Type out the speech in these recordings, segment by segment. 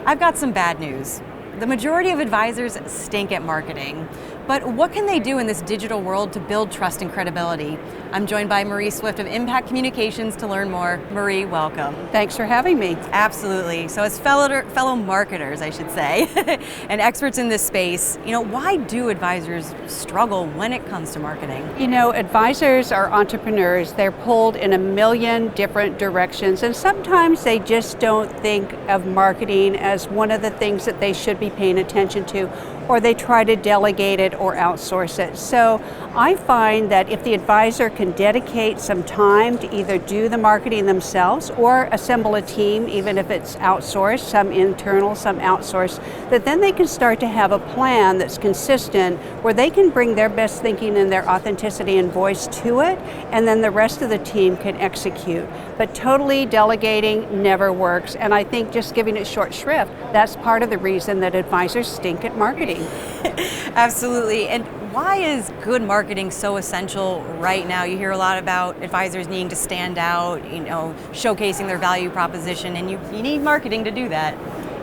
I've got some bad news. The majority of advisors stink at marketing. But what can they do in this digital world to build trust and credibility? I'm joined by Marie Swift of Impact Communications to learn more. Marie, welcome. Thanks for having me. Absolutely. So as fellow marketers, I should say, and experts in this space, why do advisors struggle when it comes to marketing? Advisors are entrepreneurs. They're pulled in a million different directions, and sometimes they just don't think of marketing as one of the things that they should be paying attention to, or they try to delegate it or outsource it. So I find that if the advisor can dedicate some time to either do the marketing themselves or assemble a team, even if it's outsourced, some internal, some outsourced, that then they can start to have a plan that's consistent where they can bring their best thinking and their authenticity and voice to it, and then the rest of the team can execute. But totally delegating never works, and I think just giving it short shrift, that's part of the reason that advisors stink at marketing. Absolutely. And why is good marketing so essential right now? You hear a lot about advisors needing to stand out, showcasing their value proposition, and you need marketing to do that.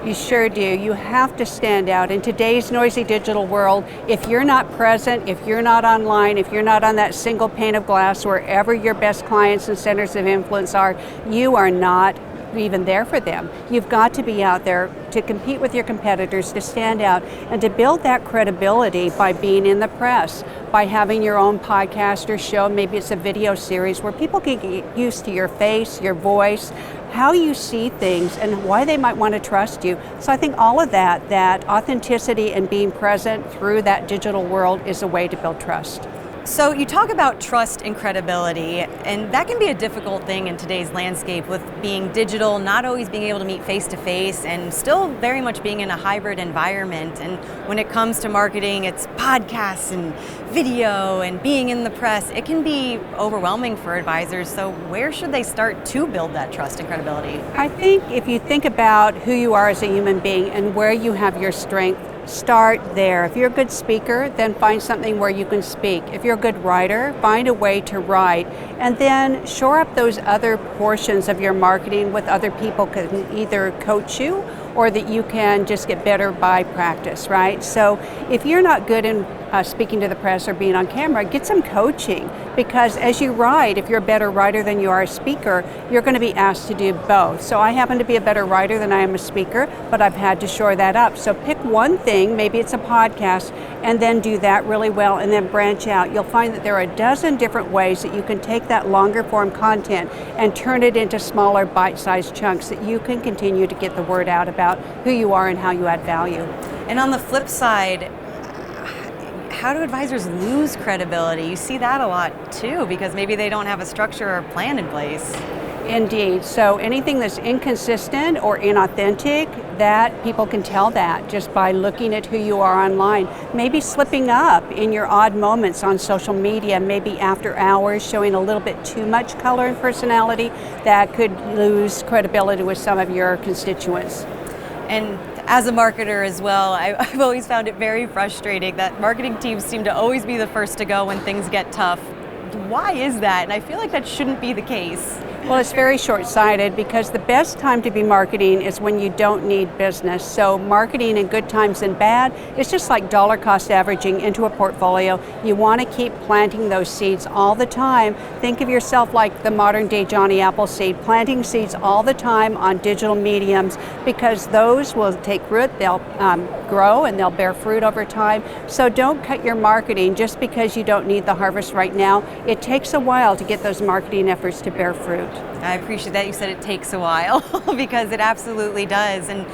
You sure do. You have to stand out. In today's noisy digital world, if you're not present, if you're not online, if you're not on that single pane of glass wherever your best clients and centers of influence are, you are not even there for them. You've got to be out there to compete with your competitors, to stand out, and to build that credibility by being in the press, by having your own podcast or show. Maybe it's a video series where people can get used to your face, your voice, how you see things, and why they might want to trust you. So I think all of that authenticity and being present through that digital world is a way to build trust. So you talk about trust and credibility, and that can be a difficult thing in today's landscape with being digital, not always being able to meet face to face, and still very much being in a hybrid environment. And when it comes to marketing, it's podcasts and video and being in the press. It can be overwhelming for advisors. So where should they start to build that trust and credibility? I think if you think about who you are as a human being and where you have your strength, start there. If you're a good speaker, then find something where you can speak. If you're a good writer, find a way to write, and then shore up those other portions of your marketing with other people who can either coach you or that you can just get better by practice, right? So if you're not good in speaking to the press or being on camera, get some coaching, because as you write, if you're a better writer than you are a speaker, you're going to be asked to do both. So I happen to be a better writer than I am a speaker, but I've had to shore that up. So pick one thing, maybe it's a podcast, and then do that really well, and then branch out. You'll find that there are a dozen different ways that you can take that longer form content and turn it into smaller bite-sized chunks that you can continue to get the word out about who you are and how you add value. And on the flip side, how do advisors lose credibility? You see that a lot too, because maybe they don't have a structure or plan in place. Indeed. So anything that's inconsistent or inauthentic, that people can tell that just by looking at who you are online. Maybe slipping up in your odd moments on social media, maybe after hours, showing a little bit too much color and personality, that could lose credibility with some of your constituents. And as a marketer as well, I've always found it very frustrating that marketing teams seem to always be the first to go when things get tough. Why is that? And I feel like that shouldn't be the case. Well, it's very short-sighted, because the best time to be marketing is when you don't need business. So marketing in good times and bad, it's just like dollar cost averaging into a portfolio. You want to keep planting those seeds all the time. Think of yourself like the modern day Johnny Appleseed, planting seeds all the time on digital mediums, because those will take root, they'll grow, and they'll bear fruit over time. So don't cut your marketing just because you don't need the harvest right now. It takes a while to get those marketing efforts to bear fruit. I appreciate that you said it takes a while, because it absolutely does. And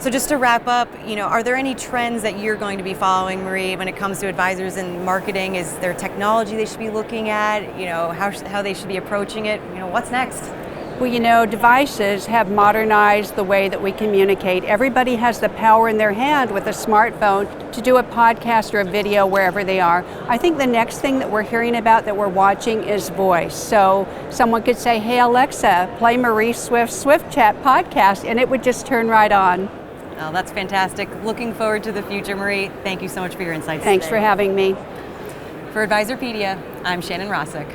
so just to wrap up, are there any trends that you're going to be following, Marie, when it comes to advisors in marketing? Is there technology they should be looking at? How they should be approaching it? What's next? Well, devices have modernized the way that we communicate. Everybody has the power in their hand with a smartphone to do a podcast or a video wherever they are. I think the next thing that we're hearing about, that we're watching, is voice. So someone could say, "Hey Alexa, play Marie Swift's Swift Chat podcast," and it would just turn right on. Oh, that's fantastic. Looking forward to the future, Marie. Thank you so much for your insights Thanks today. for having me. For Advisorpedia, I'm Shannon Rossick.